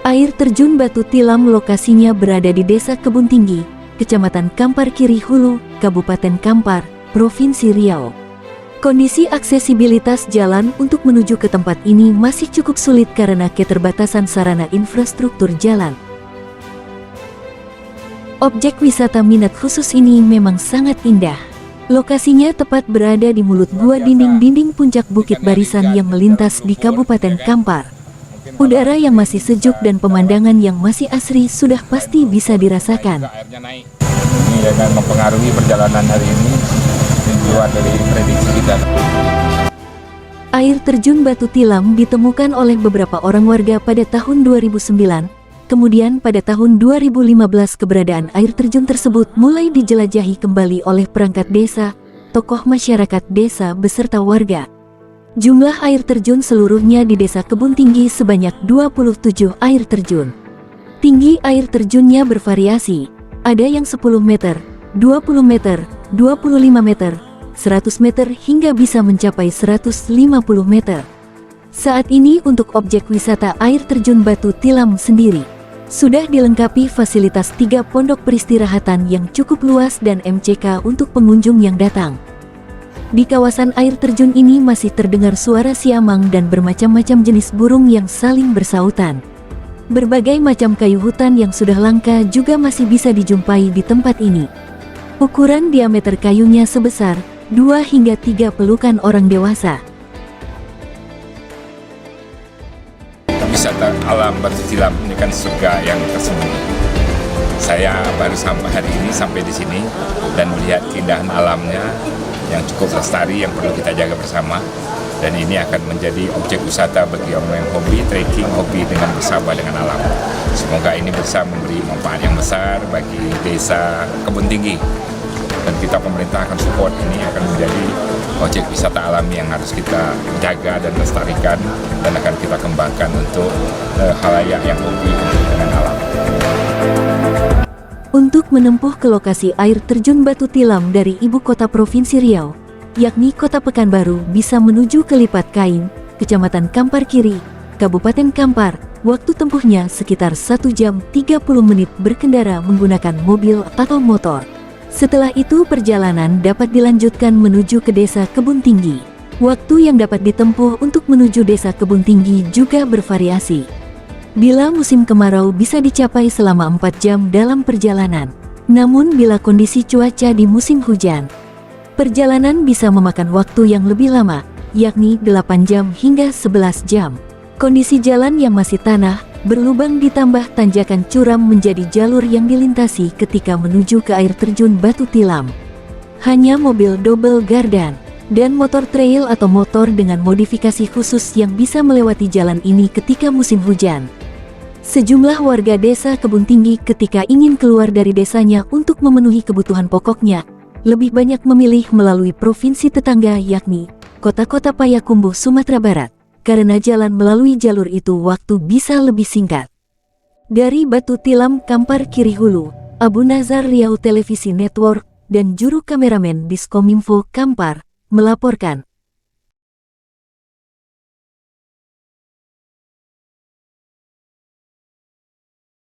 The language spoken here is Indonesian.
Air terjun Batu Tilam lokasinya berada di Desa Kebun Tinggi, Kecamatan Kampar Kiri Hulu, Kabupaten Kampar, Provinsi Riau. Kondisi aksesibilitas jalan untuk menuju ke tempat ini masih cukup sulit karena keterbatasan sarana infrastruktur jalan. Objek wisata minat khusus ini memang sangat indah. Lokasinya tepat berada di mulut gua dinding-dinding puncak Bukit Barisan yang melintas di Kabupaten Kampar. Udara yang masih sejuk dan pemandangan yang masih asri sudah pasti bisa dirasakan. Ini akan mempengaruhi perjalanan hari ini di luar dari prediksi kita. Air terjun Batu Tilam ditemukan oleh beberapa orang warga pada tahun 2009. Kemudian pada tahun 2015 keberadaan air terjun tersebut mulai dijelajahi kembali oleh perangkat desa, tokoh masyarakat desa beserta warga. Jumlah air terjun seluruhnya di Desa Kebun Tinggi sebanyak 27 air terjun. Tinggi air terjunnya bervariasi, ada yang 10 meter, 20 meter, 25 meter, 100 meter hingga bisa mencapai 150 meter. Saat ini untuk objek wisata air terjun Batu Tilam sendiri sudah dilengkapi fasilitas 3 pondok peristirahatan yang cukup luas dan MCK untuk pengunjung yang datang. Di kawasan air terjun ini masih terdengar suara siamang dan bermacam-macam jenis burung yang saling bersautan. Berbagai macam kayu hutan yang sudah langka juga masih bisa dijumpai di tempat ini. Ukuran diameter kayunya sebesar 2 hingga 3 pelukan orang dewasa. Wisata alam Batu Tilam ini kan surga yang tersembunyi. Saya baru sampai hari ini di sini dan melihat keindahan alamnya yang cukup lestari yang perlu kita jaga bersama, dan ini akan menjadi objek wisata bagi orang yang hobi trekking, hobi dengan bersama dengan alam. Semoga ini bisa memberi manfaat yang besar bagi Desa Kebun Tinggi, dan kita pemerintah akan support ini akan menjadi objek wisata alam yang harus kita jaga dan lestarikan, dan akan kita kembangkan untuk khalayak yang hobi dengan alam. Untuk menempuh ke lokasi air terjun Batu Tilam dari ibu kota Provinsi Riau, yakni Kota Pekanbaru, bisa menuju ke Lipat Kain, Kecamatan Kampar Kiri, Kabupaten Kampar. Waktu tempuhnya sekitar 1 jam 30 menit berkendara menggunakan mobil atau motor. Setelah itu perjalanan dapat dilanjutkan menuju ke Desa Kebun Tinggi. Waktu yang dapat ditempuh untuk menuju Desa Kebun Tinggi juga bervariasi. Bila musim kemarau bisa dicapai selama 4 jam dalam perjalanan. Namun bila kondisi cuaca di musim hujan, perjalanan bisa memakan waktu yang lebih lama, yakni 8 jam hingga 11 jam. Kondisi jalan yang masih tanah, berlubang ditambah tanjakan curam menjadi jalur yang dilintasi ketika menuju ke air terjun Batu Tilam. Hanya mobil double gardan dan motor trail atau motor dengan modifikasi khusus yang bisa melewati jalan ini ketika musim hujan. Sejumlah warga Desa Kebun Tinggi ketika ingin keluar dari desanya untuk memenuhi kebutuhan pokoknya, lebih banyak memilih melalui provinsi tetangga yakni Kota Payakumbuh, Sumatera Barat, karena jalan melalui jalur itu waktu bisa lebih singkat. Dari Batu Tilam Kampar Kiri Hulu, Abu Nazar Riau Televisi Network dan juru kameramen Diskominfo Kampar melaporkan.